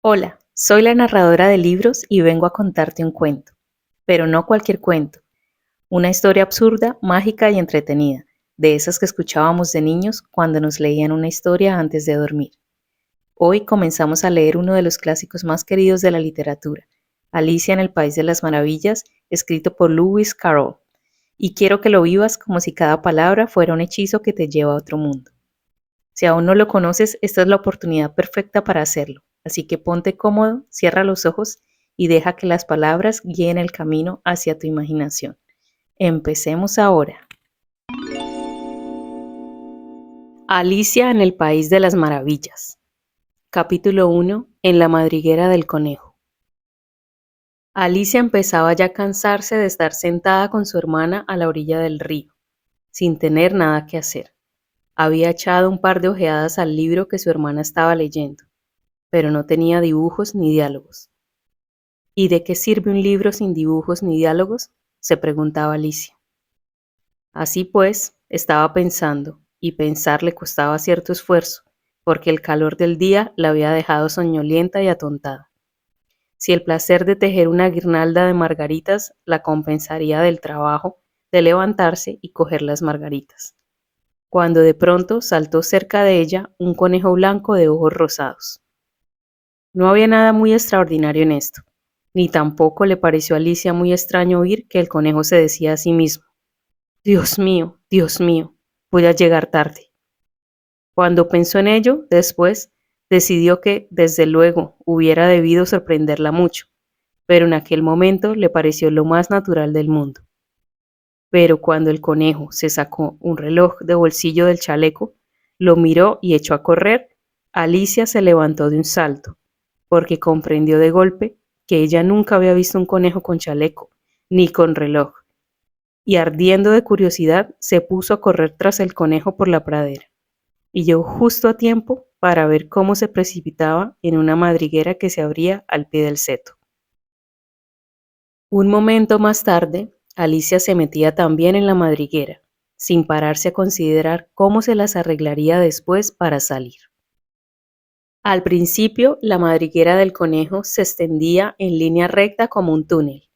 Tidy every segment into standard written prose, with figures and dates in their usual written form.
Hola, soy la narradora de libros y vengo a contarte un cuento, pero no cualquier cuento, una historia absurda, mágica y entretenida, de esas que escuchábamos de niños cuando nos leían una historia antes de dormir. Hoy comenzamos a leer uno de los clásicos más queridos de la literatura, Alicia en el País de las Maravillas, escrito por Lewis Carroll, y quiero que lo vivas como si cada palabra fuera un hechizo que te lleva a otro mundo. Si aún no lo conoces, esta es la oportunidad perfecta para hacerlo. Así que ponte cómodo, cierra los ojos y deja que las palabras guíen el camino hacia tu imaginación. Empecemos ahora. Alicia en el País de las Maravillas. Capítulo 1. En la madriguera del conejo. Alicia empezaba ya a cansarse de estar sentada con su hermana a la orilla del río, sin tener nada que hacer. Había echado un par de ojeadas al libro que su hermana estaba leyendo, pero no tenía dibujos ni diálogos. ¿Y de qué sirve un libro sin dibujos ni diálogos?, se preguntaba Alicia. Así pues, estaba pensando, y pensar le costaba cierto esfuerzo, porque el calor del día la había dejado soñolienta y atontada. Si el placer de tejer una guirnalda de margaritas la compensaría del trabajo de levantarse y coger las margaritas, cuando de pronto saltó cerca de ella un conejo blanco de ojos rosados. No había nada muy extraordinario en esto, ni tampoco le pareció a Alicia muy extraño oír que el conejo se decía a sí mismo: Dios mío, voy a llegar tarde. Cuando pensó en ello, después, decidió que, desde luego, hubiera debido sorprenderla mucho, pero en aquel momento le pareció lo más natural del mundo. Pero cuando el conejo se sacó un reloj de bolsillo del chaleco, lo miró y echó a correr, Alicia se levantó de un salto, porque comprendió de golpe que ella nunca había visto un conejo con chaleco, ni con reloj, y ardiendo de curiosidad se puso a correr tras el conejo por la pradera, y llegó justo a tiempo para ver cómo se precipitaba en una madriguera que se abría al pie del seto. Un momento más tarde, Alicia se metía también en la madriguera, sin pararse a considerar cómo se las arreglaría después para salir. Al principio, la madriguera del conejo se extendía en línea recta como un túnel,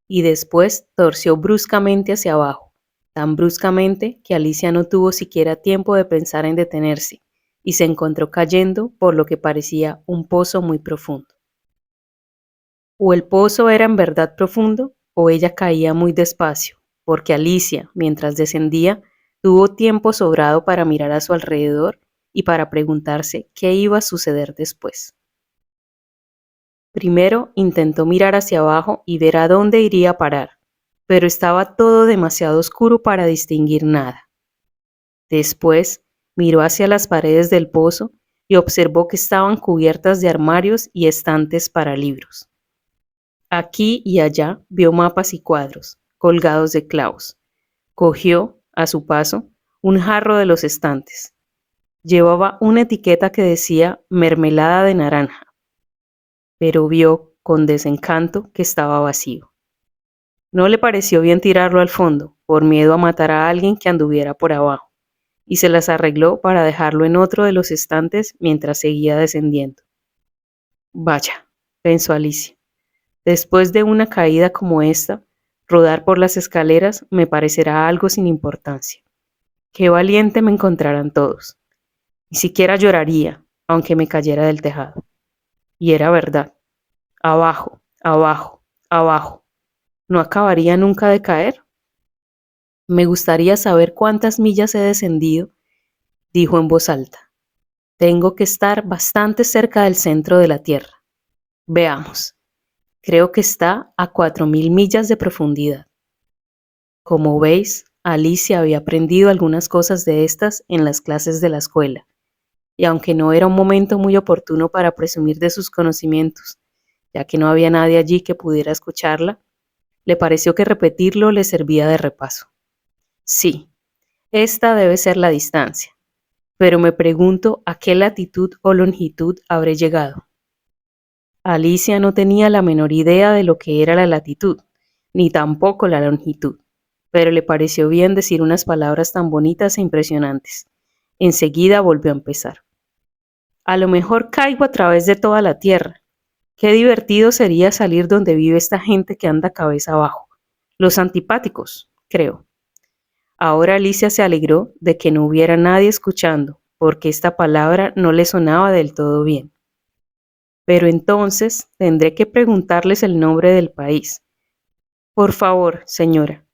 y después torció bruscamente hacia abajo, tan bruscamente que Alicia no tuvo siquiera tiempo de pensar en detenerse, y se encontró cayendo por lo que parecía un pozo muy profundo. O el pozo era en verdad profundo, o ella caía muy despacio, porque Alicia, mientras descendía, tuvo tiempo sobrado para mirar a su alrededor y para preguntarse qué iba a suceder después. Primero intentó mirar hacia abajo y ver a dónde iría a parar, pero estaba todo demasiado oscuro para distinguir nada. Después miró hacia las paredes del pozo y observó que estaban cubiertas de armarios y estantes para libros. Aquí y allá vio mapas y cuadros, colgados de clavos. Cogió, a su paso, un jarro de los estantes. Llevaba una etiqueta que decía mermelada de naranja, pero vio con desencanto que estaba vacío. No le pareció bien tirarlo al fondo, por miedo a matar a alguien que anduviera por abajo, y se las arregló para dejarlo en otro de los estantes mientras seguía descendiendo. Vaya, pensó Alicia, después de una caída como esta, rodar por las escaleras me parecerá algo sin importancia. Qué valiente me encontrarán todos. Ni siquiera lloraría, aunque me cayera del tejado. Y era verdad. Abajo, abajo, abajo. ¿No acabaría nunca de caer? Me gustaría saber cuántas millas he descendido, dijo en voz alta. Tengo que estar bastante cerca del centro de la Tierra. Veamos. Creo que está a 4000 millas de profundidad. Como veis, Alicia había aprendido algunas cosas de estas en las clases de la escuela, y aunque no era un momento muy oportuno para presumir de sus conocimientos, ya que no había nadie allí que pudiera escucharla, le pareció que repetirlo le servía de repaso. Sí, esta debe ser la distancia, pero me pregunto a qué latitud o longitud habré llegado. Alicia no tenía la menor idea de lo que era la latitud, ni tampoco la longitud, pero le pareció bien decir unas palabras tan bonitas e impresionantes. Enseguida volvió a empezar. A lo mejor caigo a través de toda la tierra, Qué divertido sería salir donde vive esta gente que anda cabeza abajo. Los antipáticos, creo. Ahora Alicia se alegró de que no hubiera nadie escuchando, porque esta palabra no le sonaba del todo bien. Pero entonces tendré que preguntarles el nombre del país. Por favor, señora,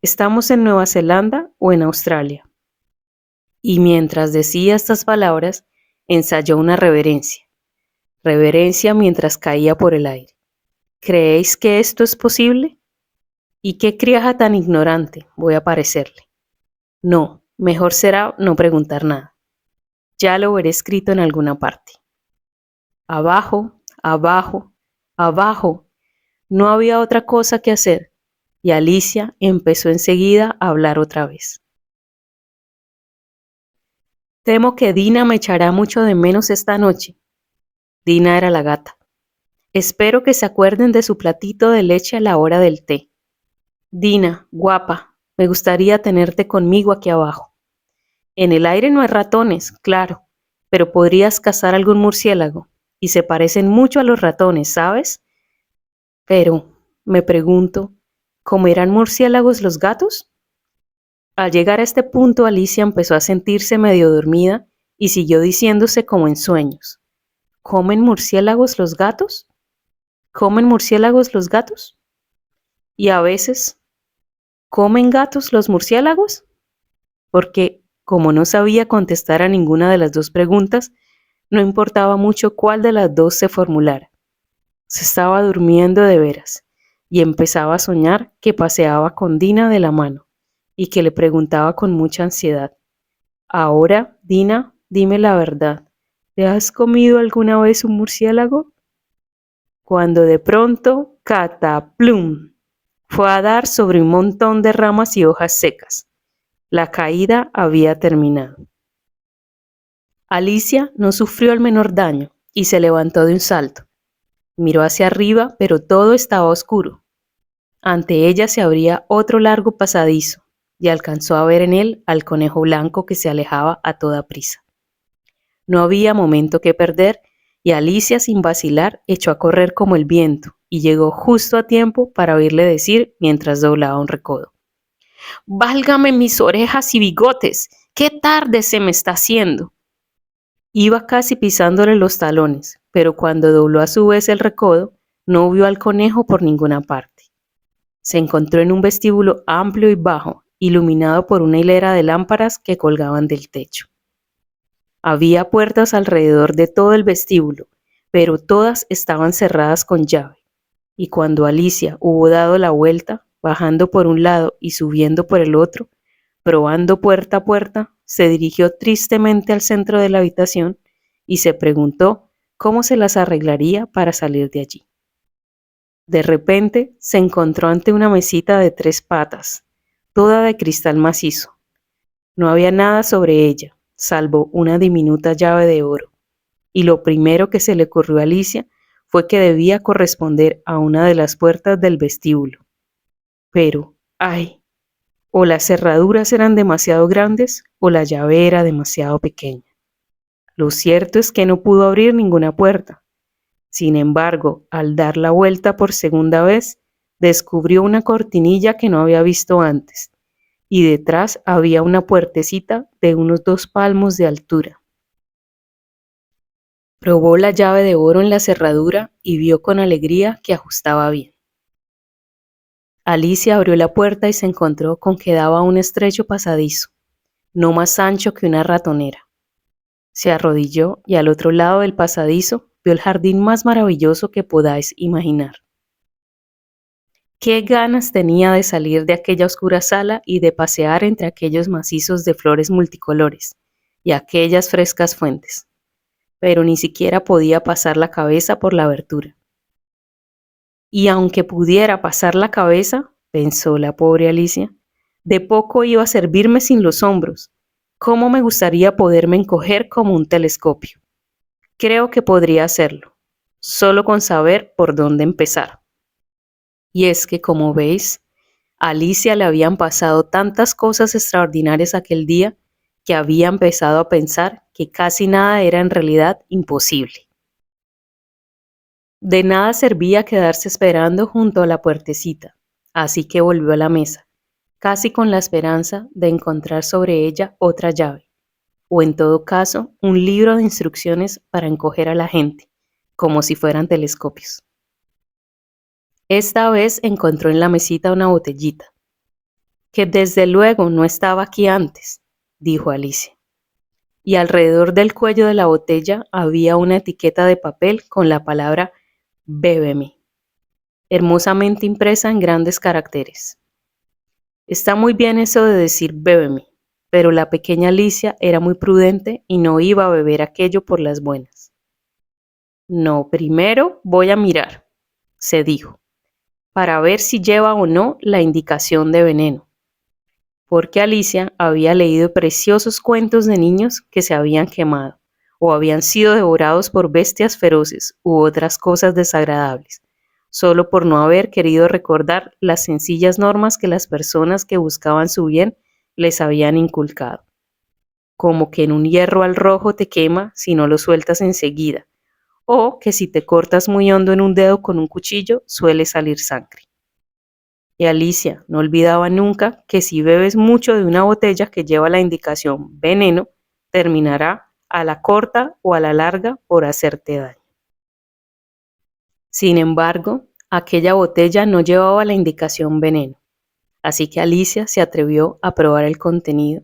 ¿estamos en Nueva Zelanda o en Australia? Y mientras decía estas palabras, ensayó una reverencia. Reverencia mientras caía por el aire. ¿Creéis que esto es posible? ¿Y qué criaja tan ignorante voy a parecerle? No, mejor será no preguntar nada. Ya lo veré escrito en alguna parte. Abajo, abajo, abajo. No había otra cosa que hacer, y Alicia empezó enseguida a hablar otra vez. Temo que Dina me echará mucho de menos esta noche. Dina era la gata. Espero que se acuerden de su platito de leche a la hora del té. Dina, guapa, me gustaría tenerte conmigo aquí abajo. En el aire no hay ratones, claro, pero podrías cazar algún murciélago, y se parecen mucho a los ratones, ¿sabes? Pero, me pregunto, ¿comerán murciélagos los gatos? Al llegar a este punto, Alicia empezó a sentirse medio dormida y siguió diciéndose como en sueños. ¿Comen murciélagos los gatos? ¿Comen murciélagos los gatos? Y a veces, ¿comen gatos los murciélagos? Porque, como no sabía contestar a ninguna de las dos preguntas, no importaba mucho cuál de las dos se formulara. Se estaba durmiendo de veras y empezaba a soñar que paseaba con Dina de la mano y que le preguntaba con mucha ansiedad: Ahora, Dina, dime la verdad, ¿te has comido alguna vez un murciélago? Cuando de pronto, cataplum, fue a dar sobre un montón de ramas y hojas secas. La caída había terminado. Alicia no sufrió el menor daño y se levantó de un salto. Miró hacia arriba, pero todo estaba oscuro. Ante ella se abría otro largo pasadizo y alcanzó a ver en él al conejo blanco que se alejaba a toda prisa. No había momento que perder y Alicia, sin vacilar, echó a correr como el viento y llegó justo a tiempo para oírle decir mientras doblaba un recodo: ¡Válgame mis orejas y bigotes! ¡Qué tarde se me está haciendo! Iba casi pisándole los talones, pero cuando dobló a su vez el recodo, no vio al conejo por ninguna parte. Se encontró en un vestíbulo amplio y bajo, iluminado por una hilera de lámparas que colgaban del techo. Había puertas alrededor de todo el vestíbulo, pero todas estaban cerradas con llave, y cuando Alicia hubo dado la vuelta, bajando por un lado y subiendo por el otro, probando puerta a puerta, se dirigió tristemente al centro de la habitación y se preguntó cómo se las arreglaría para salir de allí. De repente se encontró ante una mesita de 3 patas, toda de cristal macizo. No había nada sobre ella, salvo una diminuta llave de oro, y lo primero que se le ocurrió a Alicia fue que debía corresponder a una de las puertas del vestíbulo. Pero, ¡ay! O las cerraduras eran demasiado grandes o la llave era demasiado pequeña. Lo cierto es que no pudo abrir ninguna puerta. Sin embargo, al dar la vuelta por segunda vez, descubrió una cortinilla que no había visto antes, y detrás había una puertecita de unos 2 palmos de altura. Probó la llave de oro en la cerradura y vio con alegría que ajustaba bien. Alicia abrió la puerta y se encontró con que daba a un estrecho pasadizo, no más ancho que una ratonera. Se arrodilló y al otro lado del pasadizo vio el jardín más maravilloso que podáis imaginar. Qué ganas tenía de salir de aquella oscura sala y de pasear entre aquellos macizos de flores multicolores y aquellas frescas fuentes, pero ni siquiera podía pasar la cabeza por la abertura. Y aunque pudiera pasar la cabeza, pensó la pobre Alicia, de poco iba a servirme sin los hombros. ¿Cómo me gustaría poderme encoger como un telescopio? Creo que podría hacerlo, solo con saber por dónde empezar. Y es que, como veis, a Alicia le habían pasado tantas cosas extraordinarias aquel día que había empezado a pensar que casi nada era en realidad imposible. De nada servía quedarse esperando junto a la puertecita, así que volvió a la mesa, casi con la esperanza de encontrar sobre ella otra llave, o en todo caso, un libro de instrucciones para encoger a la gente, como si fueran telescopios. Esta vez encontró en la mesita una botellita, que desde luego no estaba aquí antes, dijo Alicia. Y alrededor del cuello de la botella había una etiqueta de papel con la palabra Bébeme, hermosamente impresa en grandes caracteres. Está muy bien eso de decir bébeme, pero la pequeña Alicia era muy prudente y no iba a beber aquello por las buenas. No, primero voy a mirar, se dijo, para ver si lleva o no la indicación de veneno, porque Alicia había leído preciosos cuentos de niños que se habían quemado o habían sido devorados por bestias feroces u otras cosas desagradables, solo por no haber querido recordar las sencillas normas que las personas que buscaban su bien les habían inculcado, como que en un hierro al rojo te quema si no lo sueltas enseguida, o que si te cortas muy hondo en un dedo con un cuchillo suele salir sangre. Y Alicia no olvidaba nunca que si bebes mucho de una botella que lleva la indicación veneno, terminará a la corta o a la larga por hacerte daño. Sin embargo, aquella botella no llevaba la indicación veneno, así que Alicia se atrevió a probar el contenido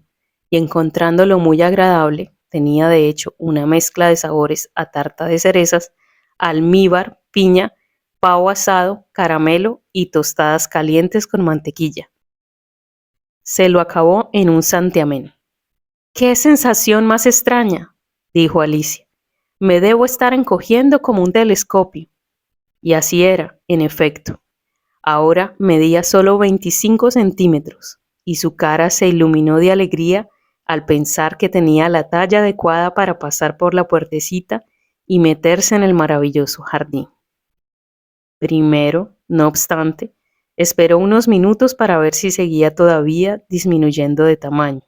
y encontrándolo muy agradable, tenía de hecho una mezcla de sabores a tarta de cerezas, almíbar, piña, pavo asado, caramelo y tostadas calientes con mantequilla. Se lo acabó en un santiamén. ¡Qué sensación más extraña!, dijo Alicia. Me debo estar encogiendo como un telescopio. Y así era, en efecto. Ahora medía solo 25 centímetros y su cara se iluminó de alegría al pensar que tenía la talla adecuada para pasar por la puertecita y meterse en el maravilloso jardín. Primero, no obstante, esperó unos minutos para ver si seguía todavía disminuyendo de tamaño,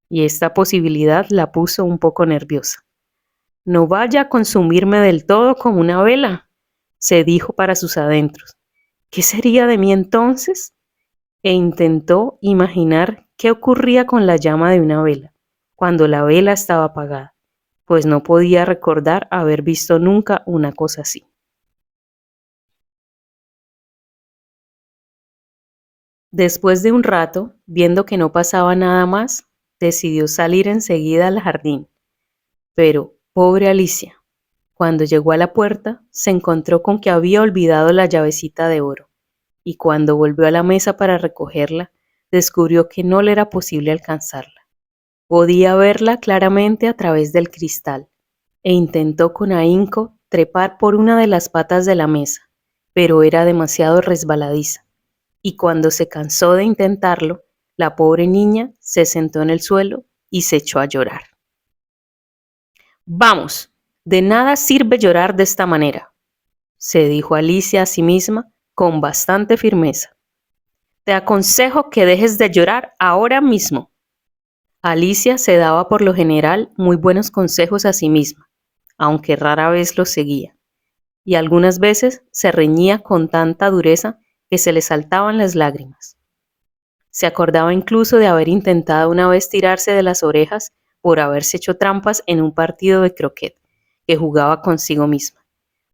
y esta posibilidad la puso un poco nerviosa. No vaya a consumirme del todo como una vela, se dijo para sus adentros. ¿Qué sería de mí entonces? E intentó imaginar qué ocurría con la llama de una vela, cuando la vela estaba apagada, pues no podía recordar haber visto nunca una cosa así. Después de un rato, viendo que no pasaba nada más, decidió salir enseguida al jardín. Pero, pobre Alicia, cuando llegó a la puerta, se encontró con que había olvidado la llavecita de oro, y cuando volvió a la mesa para recogerla, descubrió que no le era posible alcanzarla. Podía verla claramente a través del cristal, e intentó con ahínco trepar por una de las patas de la mesa, pero era demasiado resbaladiza, y cuando se cansó de intentarlo, la pobre niña se sentó en el suelo y se echó a llorar. Vamos, de nada sirve llorar de esta manera, se dijo Alicia a sí misma con bastante firmeza. Te aconsejo que dejes de llorar ahora mismo. Alicia se daba por lo general muy buenos consejos a sí misma, aunque rara vez los seguía, y algunas veces se reñía con tanta dureza que se le saltaban las lágrimas. Se acordaba incluso de haber intentado una vez tirarse de las orejas por haberse hecho trampas en un partido de croquet que jugaba consigo misma,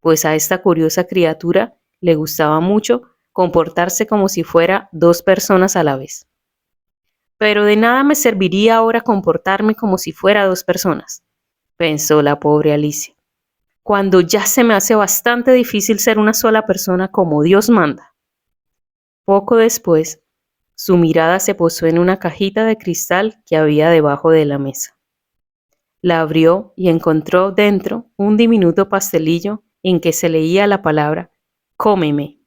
pues a esta curiosa criatura le gustaba mucho comportarse como si fuera dos personas a la vez. Pero de nada me serviría ahora comportarme como si fuera dos personas, pensó la pobre Alicia, cuando ya se me hace bastante difícil ser una sola persona como Dios manda. Poco después, su mirada se posó en una cajita de cristal que había debajo de la mesa. La abrió y encontró dentro un diminuto pastelillo en que se leía la palabra cómeme,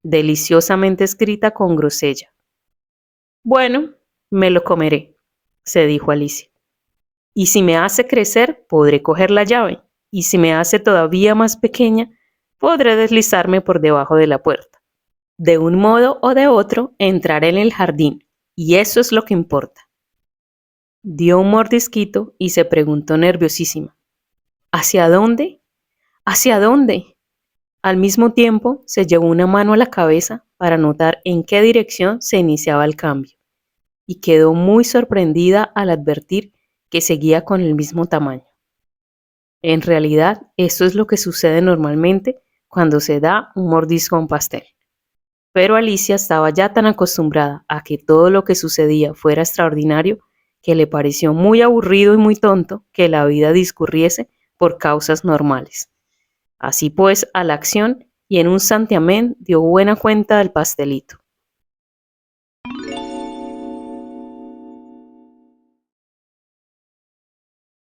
deliciosamente escrita con grosella. Bueno, me lo comeré, se dijo Alicia. Y si me hace crecer, podré coger la llave, y si me hace todavía más pequeña, podré deslizarme por debajo de la puerta. De un modo o de otro, entraré en el jardín, y eso es lo que importa. Dio un mordisquito y se preguntó nerviosísima. ¿Hacia dónde? ¿Hacia dónde? Al mismo tiempo, se llevó una mano a la cabeza para notar en qué dirección se iniciaba el cambio, y quedó muy sorprendida al advertir que seguía con el mismo tamaño. En realidad, esto es lo que sucede normalmente cuando se da un mordisco a un pastel. Pero Alicia estaba ya tan acostumbrada a que todo lo que sucedía fuera extraordinario que le pareció muy aburrido y muy tonto que la vida discurriese por causas normales. Así pues, a la acción y en un santiamén dio buena cuenta del pastelito.